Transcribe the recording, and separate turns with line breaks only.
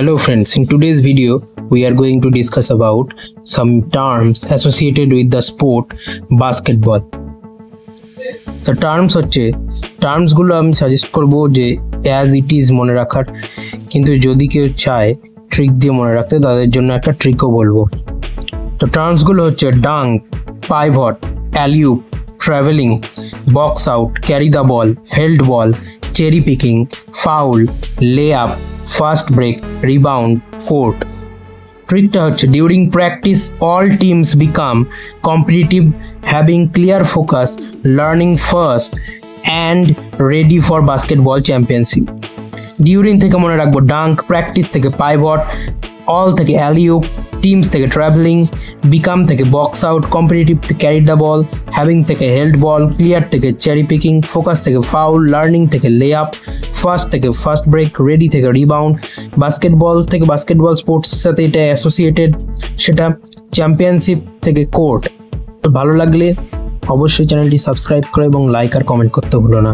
Hello friends, in today's video we are going to discuss about some terms associated with the sport basketball. The terms গুলো আমি suggest করব যে as it is মনে রাখার, কিন্তু যদি কেউ চায় ট্রিক দিয়ে মনে রাখতে তাদের জন্য একটা ট্রিকও বলবো। তো টার্মস গুলো হচ্ছে dunk, pivot, alley oop, travelling, box out, carry the ball, held ball, cherry picking, foul, lay up, fast break, rebound, court. ট্রিকটা হচ্ছে during practice all teams become competitive, having clear focus, learning first and ready for basketball championship. During থেকে মনে রাখবো dunk, practice থেকে pivot, all থেকে alley oop, teams থেকে travelling, become থেকে box out, competitive থেকে ক্যারি দ্য বল, হ্যাভিং থেকে held ball, clear থেকে চেরি পিকিং, ফোকাস থেকে ফাউল, লার্নিং থেকে লে আপ, ফার্স্ট থেকে ফার্স্ট ব্রেক, রেডি থেকে রিবাউন্ড। বাস্কেটবল থেকে বাস্কেটবল স্পোর্টসের সাথে এটা অ্যাসোসিয়েটেড, সেটা চ্যাম্পিয়নশিপ থেকে কোর্ট। তো ভালো লাগলে অবশ্যই চ্যানেলটি সাবস্ক্রাইব করো এবং লাইক আর কমেন্ট করতে ভুলো না।